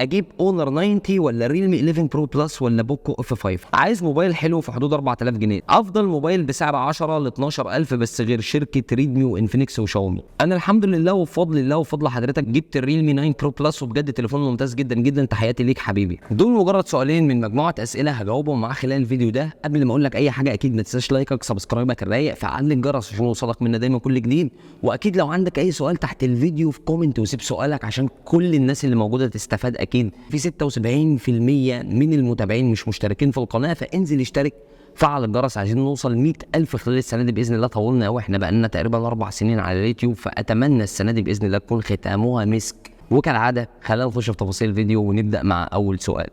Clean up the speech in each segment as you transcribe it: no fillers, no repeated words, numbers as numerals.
اجيب اونر 90 ولا ريلمي 11 برو بلس ولا بوكو اف 5؟ عايز موبايل حلو في حدود 4000 جنيه، افضل موبايل بسعر 10 ل 12000 بس غير شركه ريدمي وانفينكس وشاومي. انا الحمد لله وبفضل الله وفضل حضرتك جبت الريلمي 9 برو بلس، وبجد تليفون ممتاز جدا جدا. تحياتي ليك حبيبي. دول مجرد سؤالين من مجموعه اسئله هجاوبهم معاك خلال الفيديو ده. قبل ما اقول لك اي حاجه اكيد ما تنساش لايكك، سبسكرايبك الرايق، فعل الجرس عشان يوصلك منا دايما كل جديد. واكيد لو عندك اي سؤال تحت الفيديو في كومنت وسيب سؤالك عشان كل الناس اللي موجوده تستفاد. اكيد في 76% من المتابعين مش مشتركين في القناه، فانزل اشترك، فعل الجرس عشان نوصل 100,000 خلال السنه دي باذن الله. طولنا قوي، احنا بقالنا تقريبا 4 سنين على اليوتيوب، فاتمنى السنه دي باذن الله تكون ختامها مسك. وكالعاده خلينا نخش في تفاصيل الفيديو ونبدا مع اول سؤال.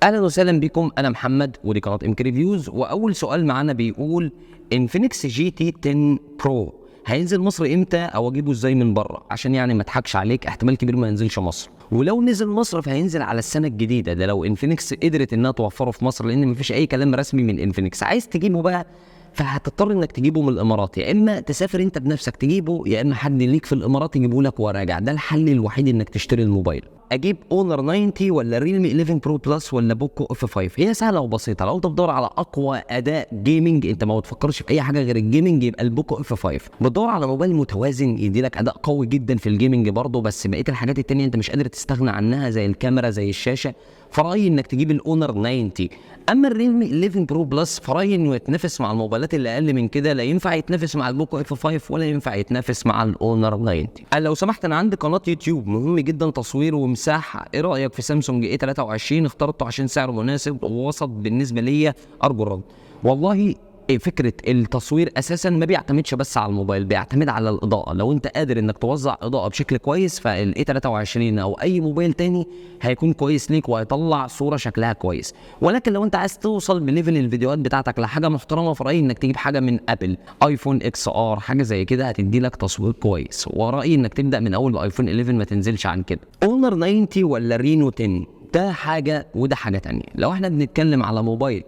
اهلا وسهلا بكم، انا محمد ودي قناه ام كي ريفيوز. واول سؤال معانا بيقول انفينكس جي تي 10 برو هينزل مصر امتى او اجيبه ازاي من بره؟ عشان يعني ما اضحكش عليك، احتمال كبير ما ينزلش مصر، ولو نزل مصر فهينزل على السنه الجديده. ده لو انفينكس قدرت انها توفره في مصر، لان مفيش اي كلام رسمي من انفينكس. عايز تجيبه بقى فهتضطر انك تجيبه من الامارات، يا اما تسافر انت بنفسك تجيبه، يا اما حد ليك في الامارات يجيبه لك وراجع. ده الحل الوحيد انك تشتري الموبايل. اجيب اونر 90 ولا ريلمي 11 برو بلس ولا بوكو اف 5؟ هي سهله وبسيطه. لو انت بتدور على اقوى اداء جيمنج، انت ما بتفكرش في اي حاجه غير الجيمنج، يبقى البوكو اف 5. بتدور على موبايل متوازن يدي لك اداء قوي جدا في الجيمنج برضه، بس بقيه الحاجات التانيه انت مش قادر تستغنى عنها زي الكاميرا زي الشاشه، فرايي انك تجيب الاونر 90. اما الريلمي 11 برو بلس فرايي انه يتنافس مع الموبايلات اللي اقل من كده، لا ينفع يتنافس مع البوكو اف 5 ولا ينفع يتنافس مع الاونر 90. لو سمحت، انا عندي قناه يوتيوب مهم جدا تصوير ومساحه، ايه رايك في سامسونج اي 23؟ اخترته عشان سعره مناسب ووسط بالنسبه ليا، ارجو الرد. والله فكره التصوير اساسا ما بيعتمدش بس على الموبايل، بيعتمد على الاضاءه. لو انت قادر انك توزع اضاءه بشكل كويس، فالاي 23 او اي موبايل تاني هيكون كويس ليك وهيطلع صوره شكلها كويس. ولكن لو انت عايز توصل بليفل الفيديوهات بتاعتك لحاجه محترمه، فرايي انك تجيب حاجه من ابل، ايفون اكس ار، حاجه زي كده هتدي لك تصوير كويس. ورايي انك تبدا من اول الايفون 11 ما تنزلش عن كده. اونر 90 ولا رينو 10؟ ده حاجه وده حاجه تانيه. لو احنا بنتكلم على موبايل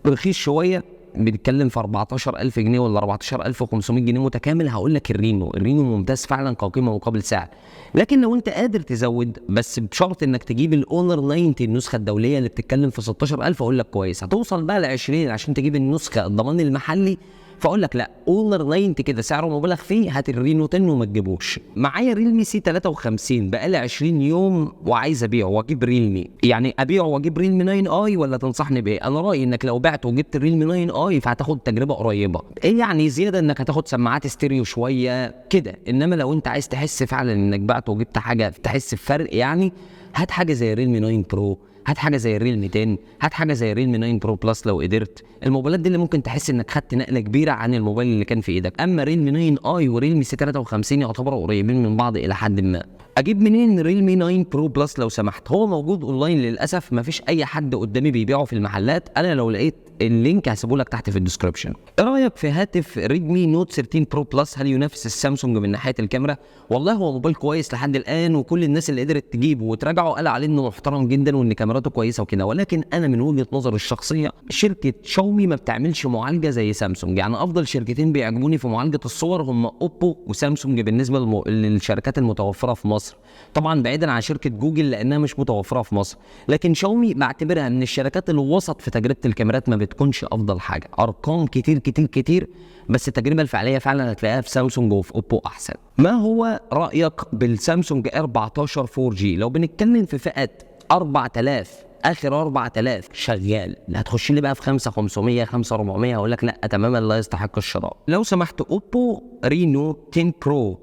رخيص شويه، بنتكلم في 14000 جنيه ولا 14500 جنيه متكامل، هقول لك الرينو ممتاز فعلا كقيمه مقابل سعر. لكن لو انت قادر تزود، بس بشرط انك تجيب الاونر 90 النسخه الدوليه اللي بتتكلم في 16000، اقول لك كويس. هتوصل بقى ل 20 عشان تجيب النسخه الضمان المحلي، فاقول لك لا، اونر 90 كده سعره مبالغ فيه، هات الرينو 10 وما تجيبوش. معايا ريلمي سي 53 بقالي 20 يوم وعايز ابيعه واجيب ريلمي، يعني ابيعه واجيب ريلمي 9 اي ولا تنصحني بايه؟ انا رايي انك لو بعته وجبت الريلمي 9 اي فهتاخد تجربه قريبه، ايه يعني زياده انك هتاخد سماعات ستيريو شويه كده. انما لو انت عايز تحس فعلا انك بعته وجبت حاجه تحس بفرق، يعني هات حاجه زي ريلمي 9 برو، هات حاجه زي الريلمي 10، هات حاجه زي الريلمي 9 برو بلس لو قدرت. الموبايلات دي اللي ممكن تحس انك خدت نقله كبيره عن الموبايل اللي كان في ايدك. اما ريلمي 9 اي وريلمي سي 53 يعتبروا قريبين من بعض الى حد ما. اجيب منين ريلمي 9 برو بلس لو سمحت؟ هو موجود اونلاين للاسف، مفيش اي حد قدامي بيبيعه في المحلات. انا لو لقيت اللينك هسيبه لك تحت في الديسكربشن. ايه رايك في هاتف ريدمي نوت 13 برو بلس؟ هل ينافس السامسونج من ناحيه الكاميرا؟ والله هو موبايل كويس لحد الان، وكل الناس اللي قدرت تجيبه وتراجعه قال عليه انه محترم جدا وان كاميراته كويسه وكده. ولكن انا من وجهه نظري الشخصيه، شركه شاومي ما بتعملش معالجه زي سامسونج. يعني افضل شركتين بيعجبوني في معالجه الصور هم اوبو وسامسونج بالنسبه للشركات المتوفره في مصر، طبعا بعيدا عن شركه جوجل لانها مش متوفره في مصر. لكن شاومي بعتبرها من الشركات اللي وسط في تجربه الكاميرات، ما بتكونش افضل حاجه. ارقام كتير كتير كتير، بس التجربه الفعليه فعلا هتلاقيها في سامسونج وفي اوبو احسن. ما هو رايك بالسامسونج 14 4G؟ لو بنتكلم في فئه 4000 اخر 4000 شغال، لا هتخش لي بقى في 5500 5400 هقول لك لا تماما لا يستحق الشراء. لو سمحت، اوبو رينو 10 برو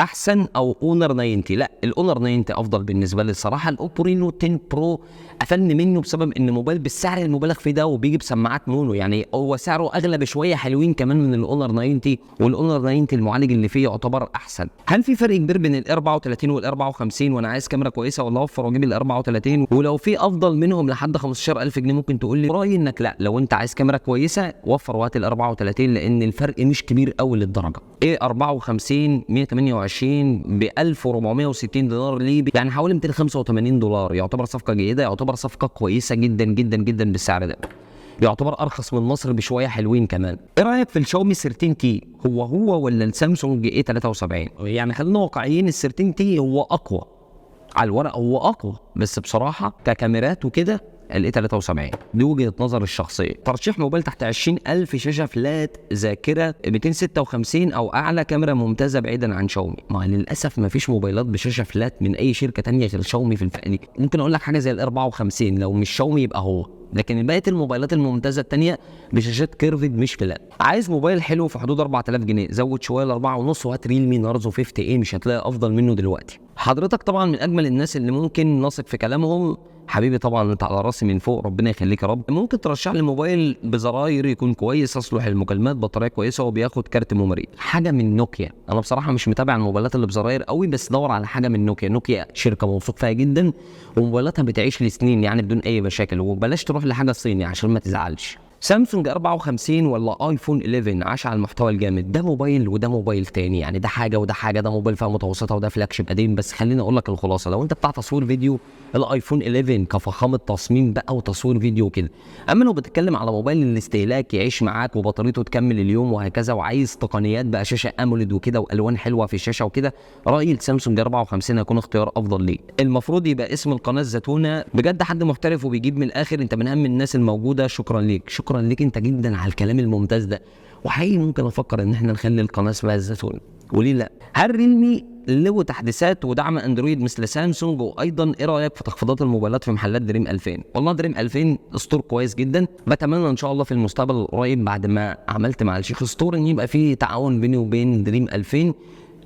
احسن او اونر 90؟ لا، الاونر 90 افضل بالنسبه لي الصراحه. الاوبو رينو 10 برو قفلني منه بسبب ان موبايل بالسعر المبالغ فيه ده وبيجي بسماعات مونو، يعني هو سعره اغلى بشويه حلوين كمان من الاونر 90، والاونر 90 المعالج اللي فيه يعتبر احسن. هل في فرق كبير بين ال 34 وال 54؟ وانا عايز كاميرا كويسه ولا اوفر واجيب ال 34؟ ولو في افضل منهم لحد 15000 جنيه ممكن تقول لي. رايي انك لا، لو انت عايز كاميرا كويسه وفر وهات ال 34، لان الفرق مش كبير قوي للدرجه. ايه 54 128 ب 1460 دولار ليه؟ يعني حوالي 285 دولار. يعتبر صفقه جيده، يعتبر صفقه كويسه جدا جدا جدا بالسعر ده. يعتبر ارخص من مصر بشويه حلوين كمان. ايه رايك في الشاومي 13 تي؟ هو ولا السامسونج اي 73؟ يعني خلينا واقعيين، ال 13 تي هو اقوى على الورق، هو اقوى، بس بصراحه ككاميرات وكده الاي 73 دي وجهه نظر الشخصيه. ترشيح موبايل تحت 20,000، شاشه فلات، ذاكره 256 او اعلى، كاميرا ممتازه بعيدا عن شاومي. ما للاسف ما فيش موبايلات بشاشه فلات من اي شركه تانية غير شاومي في الفئه دي. ممكن اقول لك حاجه زي ال 54 لو مش شاومي يبقى هو، لكن بقيه الموبايلات الممتازه التانية بشاشات كيرفد مش فلات. عايز موبايل حلو في حدود 4000 جنيه، زود شويه ل 4.5 وهات ريلمي نارزو 50 ايه، مش هتلاقي افضل منه دلوقتي. حضرتك طبعا من اجمل الناس اللي ممكن نثق في كلامهم، حبيبي طبعا انت على راسي من فوق، ربنا يخليك يا رب. ممكن ترشح لي موبايل بزراير يكون كويس، يصلح للمكالمات، بطاريه كويسه، وبياخد كارت ميموري، حاجه من نوكيا. انا بصراحه مش متابع الموبايلات اللي بزراير قوي، بس دور على حاجه من نوكيا. نوكيا شركه موثوق فيها جدا، وموبايلاتها بتعيش لسنين يعني بدون اي مشاكل، وبلاش تروح لحاجه صيني عشان ما تزعلش. سامسونج 54 ولا ايفون 11 عاش على المحتوى الجامد؟ ده موبايل وده موبايل تاني، يعني ده حاجه وده حاجه، ده موبايل فئه متوسطه وده فلاج شيب قديم. بس خليني اقول لك الخلاصه، لو انت بتاع تصوير فيديو الايفون 11 كفخامه تصميم بقى وتصوير فيديو كده. اما لو بتتكلم على موبايل الاستهلاك يعيش معاك وبطاريته تكمل اليوم وهكذا، وعايز تقنيات بقى شاشه اموليد وكده والوان حلوه في الشاشه وكده، رايي السامسونج 54 هيكون اختيار افضل ليه. المفروض يبقى اسم القناه الزتونه، بجد حد محترف وبيجيب من الاخر، انت من اهم الناس الموجوده. شكرا ليك، شكرا ليك انت جدا على الكلام الممتاز ده، وحقيقي ممكن افكر ان احنا نخلي القناه اسمها الزتونه، وليه لا. هل ريلمي له تحديثات ودعم اندرويد مثل سامسونج؟ وايضا ايه رايك في تخفيضات الموبايلات في محلات دريم 2000؟ والله دريم 2000 ستور كويس جدا، بتمنى ان شاء الله في المستقبل القريب بعد ما عملت مع الشيخ ستور ان يبقى في تعاون بيني وبين دريم 2000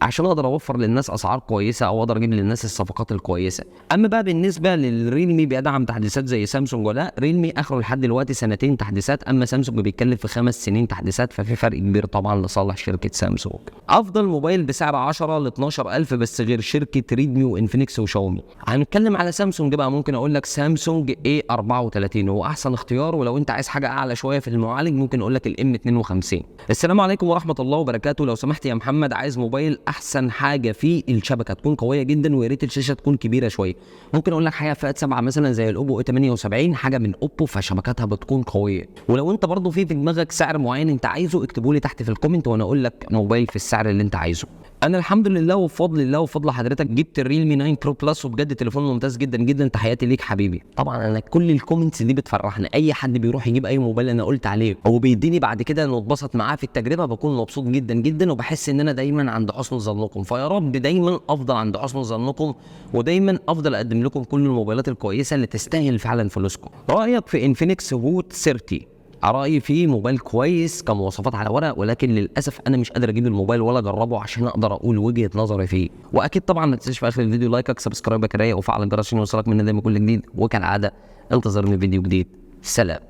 عشان اقدر اوفر للناس اسعار كويسه، او اقدر اجيب للناس الصفقات الكويسه. اما بقى بالنسبه للريلمي بيدعم تحديثات زي سامسونج ولا لا؟ ريلمي اخره لحد دلوقتي سنتين تحديثات، اما سامسونج بيتكلم في 5 سنين تحديثات، ففي فرق كبير طبعا لصالح شركه سامسونج. افضل موبايل بسعر 10 ل 12000 بس غير شركه ريدمي وانفينكس وشاومي. هنتكلم على سامسونج بقى، ممكن اقول لك سامسونج اي 34 هو احسن اختيار، ولو انت عايز حاجه اعلى شويه في المعالج ممكن اقول لك الام 52. السلام عليكم ورحمه الله وبركاته. لو سمحت يا محمد، عايز موبايل احسن حاجه فيه الشبكه تكون قويه جدا، ويا ريت الشاشه تكون كبيره شويه. ممكن اقول لك حاجه فئه 7 مثلا زي الاوبو اي 78، حاجه من اوبو فشبكتها بتكون قويه. ولو انت برضو في دماغك سعر معين انت عايزه اكتبه لي تحت في الكومنت وانا اقول لك موبايل في السعر اللي انت عايزه. انا الحمد لله وبفضل الله وفضل حضرتك جبت الريلمي 9 برو بلس، وبجد تليفون ممتاز جدا جدا، تحياتي ليك حبيبي. طبعا انا كل الكومنتس دي بتفرحني، اي حد بيروح يجيب اي موبايل انا قلت عليه هو بيديني بعد كده انه اتبسط معاه في التجربه، بكون مبسوط جدا جدا، وبحس ان انا دايما عند حسن ظنكم. فيا رب دايما افضل عند حسن ظنكم، ودايما افضل اقدم لكم كل الموبايلات الكويسه اللي تستاهل فعلا فلوسكم. رايك في انفينكس هوت 30؟ رأيي فيه موبايل كويس كمواصفات على ورق، ولكن للاسف انا مش قادر اجيب الموبايل ولا اجربه عشان اقدر اقول وجهه نظري فيه. واكيد طبعا ما تنساش في اخر الفيديو لايكك، سبسكرايبك رايق، وفعل الجرس عشان يوصلك مننا دايما كل جديد، وكالعاده انتظرني فيديو جديد. سلام.